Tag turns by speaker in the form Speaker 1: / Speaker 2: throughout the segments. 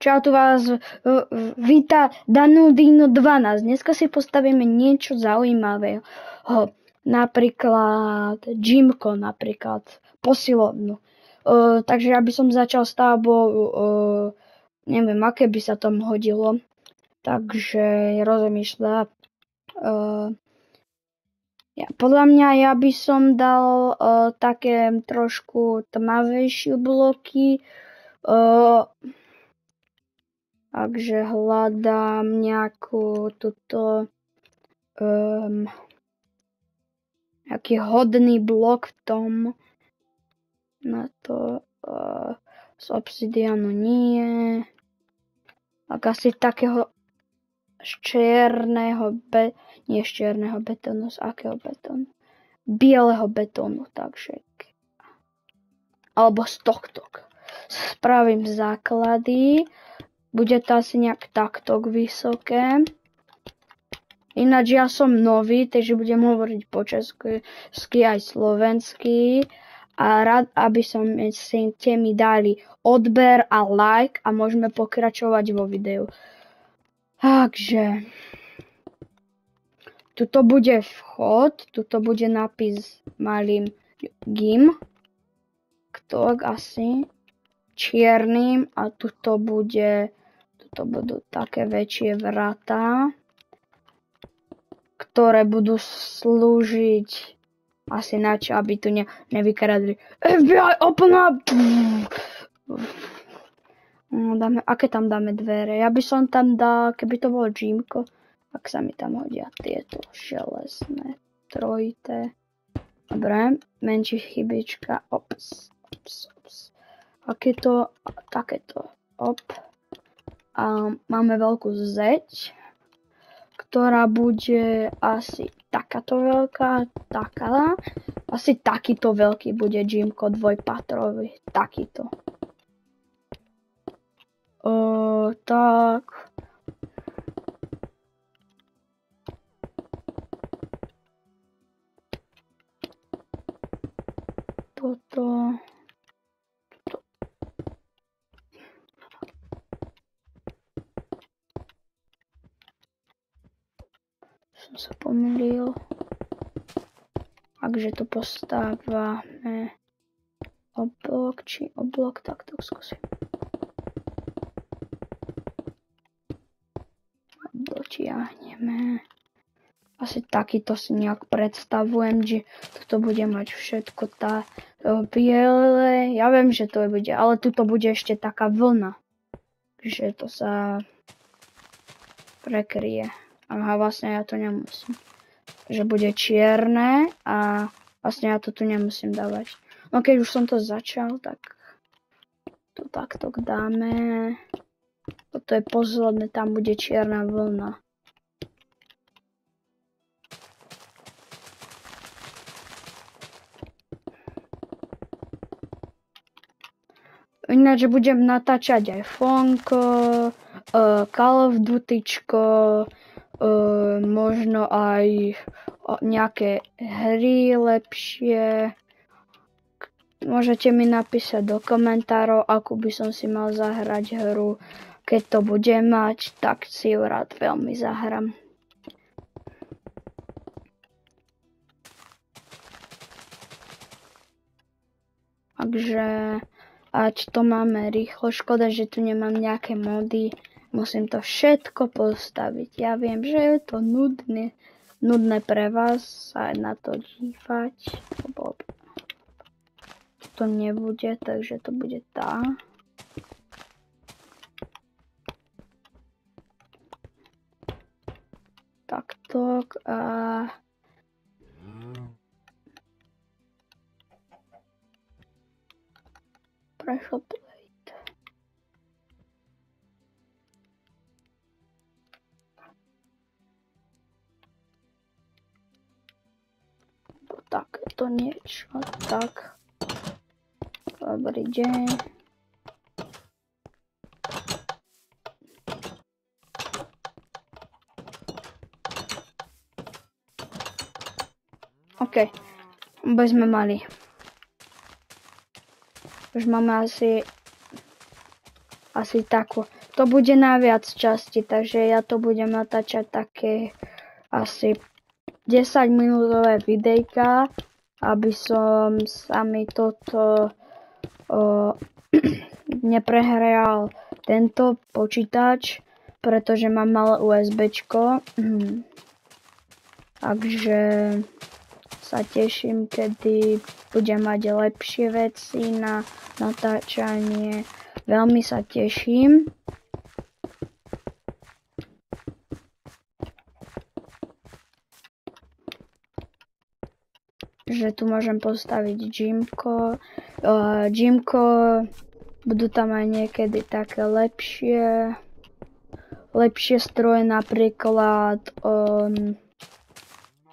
Speaker 1: Čau, tu vás víta Danudino 12. Dneska si postavíme niečo zaujímavé. Napríklad gymko, napríklad posilovnu. Takže ja by som začal stavbou, neviem, aké by sa tam hodilo. Takže rozmýšľam. Podľa mňa ja by som dal také trošku tmavejšie bloky. Takže hľadám nejakú túto nejaký hodný blok v tom. Na to z obsidianu nie. Tak asi takého nie z čierneho betónu, z akého betónu? Bieleho betónu, takže. Alebo z tohto. Spravím základy. Bude to asi nejak takto vysoké. Ináč ja som nový, takže budem hovoriť po česky aj slovensky. A rád, aby ste mi dali odber a like a môžeme pokračovať vo videu. Takže tuto bude vchod, tuto bude nápis malým gym. Kto asi čiernym a tuto budú také väčšie vratá, ktoré budú slúžiť asi na čo, aby tu nevykradli. FBI, open up! Aké tam dáme dvere? Ja by som tam dal, keby to bolo gymko, tak sa mi tam hodia tieto železné trojité. Dobre, menší chybička. Ops. Takéto. A máme veľkú zeď, ktorá bude asi takáto veľká, taká. Asi takýto veľký bude gymko dvojpatrový, takýto. Tak. Toto. Som sa pomýlil. Takže tu postávame oblok, tak to skúsim. Dotiahneme. Asi takýto si nejak predstavujem, že toto bude mať všetko tá biele. Ja viem, že to bude, ale tuto bude ešte taká vlna. Že to sa prekryje. Aha, vlastne ja to nemusím. Že bude čierne a vlastne ja to tu nemusím dávať. No keď už som to začal, tak to takto dáme. Toto je posledné, tam bude čierna vlna. Ináč budem natáčať aj Fonko, Call of Dutyčko, možno aj nejaké hry lepšie. Môžete mi napísať do komentárov, akú by som si mal zahrať hru. Keď to budem mať, tak si ju rád veľmi zahrám. Takže ať to máme rýchlo. Škoda, že tu nemám nejaké mody. Musím to všetko postaviť. Ja viem, že je to nudné pre vás sa na to dívať. To nebude, takže to bude tá. Takto a pressure plate. Takéto niečo, tak. Dobrý deň. OK, obe sme mali. Už máme asi asi tako. To bude na viac časti, takže ja to budem natáčať také asi 10-minútové videjka, aby som sa mi toto neprehral tento počítač, pretože mám malé USBčko. Takže sa teším, kedy budem mať lepšie veci na natáčanie. Veľmi sa teším. Že tu môžem postaviť gymko. Budú tam aj niekedy také lepšie stroje, napríklad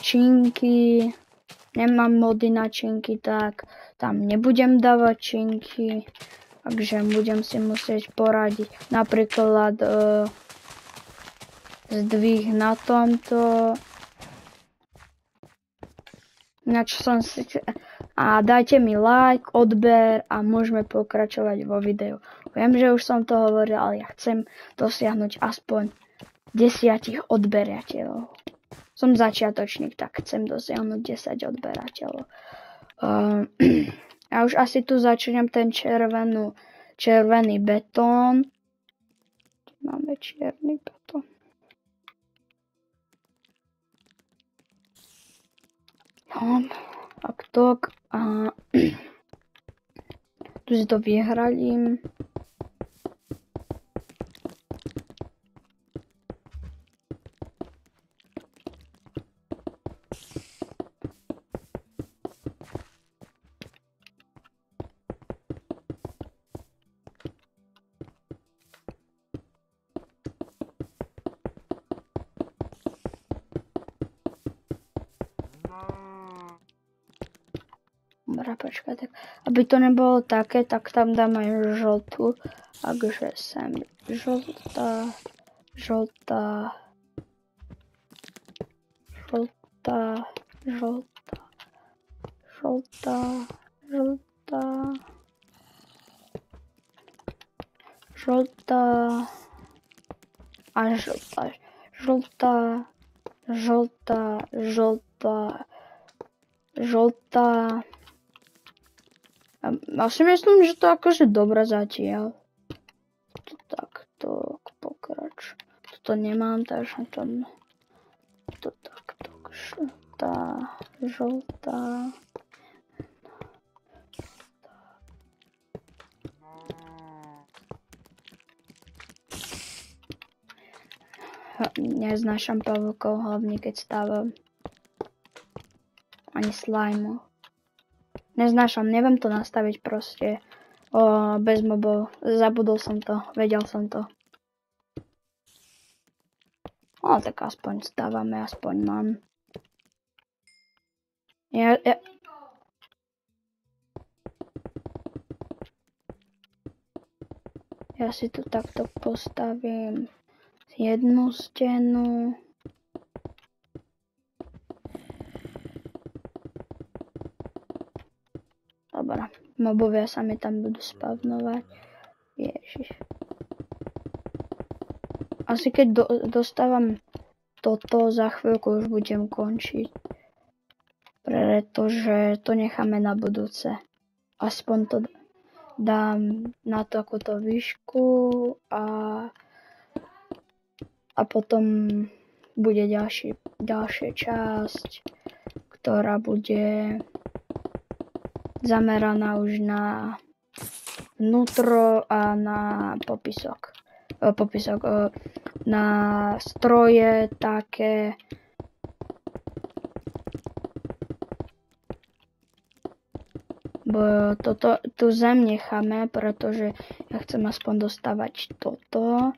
Speaker 1: činky. Nemám mody na činky, tak tam nebudem dávať činky. Takže budem si musieť poradiť. Napríklad zdvih na tomto. A dajte mi like, odber a môžeme pokračovať vo videu. Viem, že už som to hovoril, ale ja chcem dosiahnuť aspoň 10 odberateľov. Som začiatočník, tak chcem dosiahnuť 10 odberateľov. Ja už asi tu začnem ten červený betón. Máme čierny betón. Tak. A tu si to vyhradím. Počkaj, tak aby to nebolo také, tak tam dám aj žltú. Takže sem žltá. Ja si myslím, že to akože dobre zatiaľ. To takto pokrač. Toto nemám, takže to takto. Žltá. Neznášam pavúkov, hlavne keď stávam. Ani slajmu. Neznášam, neviem to nastaviť proste bez mobov. Zabudol som to, vedel som to. No tak aspoň stávame, aspoň mám. Ja si tu takto postavím jednu stenu. Dobre, mobovia sa mi tam budú spavnovať. Ježiš. Asi keď dostávam toto, za chvíľku už budem končiť. Pretože to necháme na budúce. Aspoň to dám na takúto výšku a potom bude ďalšia časť, ktorá bude zameraná už na vnútro a na popisok na stroje také. Bo tu zem necháme, pretože ja chcem aspoň dostávať toto.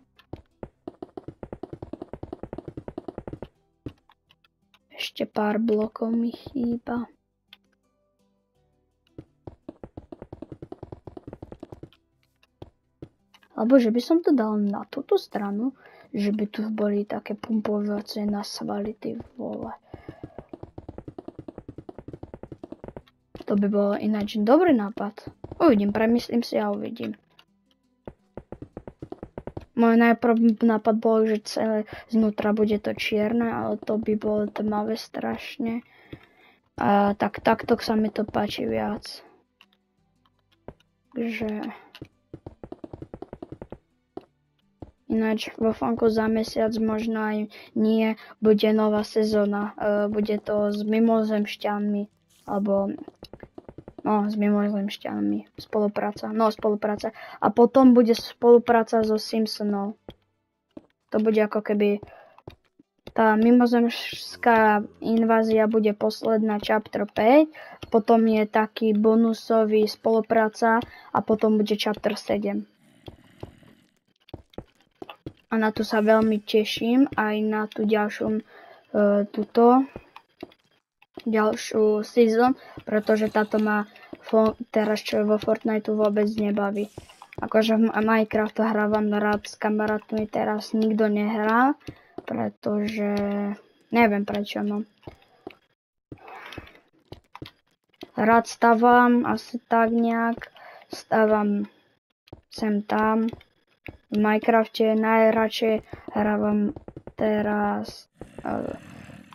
Speaker 1: Ešte pár blokov mi chýba. Alebo že by som to dal na túto stranu, že by tu boli také pumpovacie na svaly, ty vole. To by bolo ináč dobrý nápad. Uvidím, premyslím si a uvidím. Môj najprv nápad bol, že celé znútra bude to čierne, ale to by bolo tmavé strašne. A tak takto sa mi to páči viac. Takže... Ináč vo Funku za mesiac možno aj nie bude nová sezóna. Bude to s mimozemšťanmi. Alebo... No, s mimozemšťanmi. Spolupráca. A potom bude spolupráca so Simpsonov. To bude ako keby... Tá mimozemská invázia bude posledná chapter 5. Potom je taký bonusový spolupráca. A potom bude chapter 7. A na to sa veľmi teším. Aj na tú ďalšiu... ďalšiu season, pretože táto ma teraz, čo je vo Fortniteu, vôbec nebaví. Akože v Minecraftu hrávam rád s kamarátmi, teraz nikto nehrá, pretože neviem prečo, no. Rád stávam asi tak nejak, stávam sem tam. V Minecrafte najradšej hrávam teraz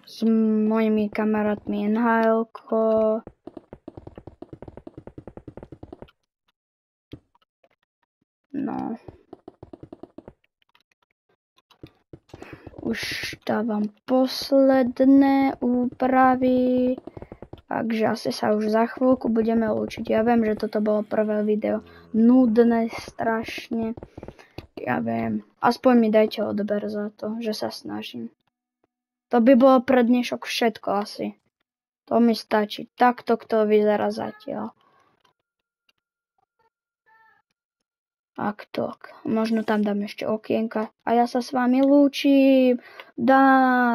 Speaker 1: s mojimi kamarátmi NHL-ko. No. Už dávam posledné úpravy. Takže asi sa už za chvíľku budeme lúčiť. Ja viem, že toto bolo prvé video. Nudné strašne. Ja viem. Aspoň mi dajte odber za to, že sa snažím. To by bolo pre dnešok všetko asi. To mi stačí. Takto to vyzerá zatiaľ. Tak. Možno tam dám ešte okienka. A ja sa s vami lúčim. Danulino.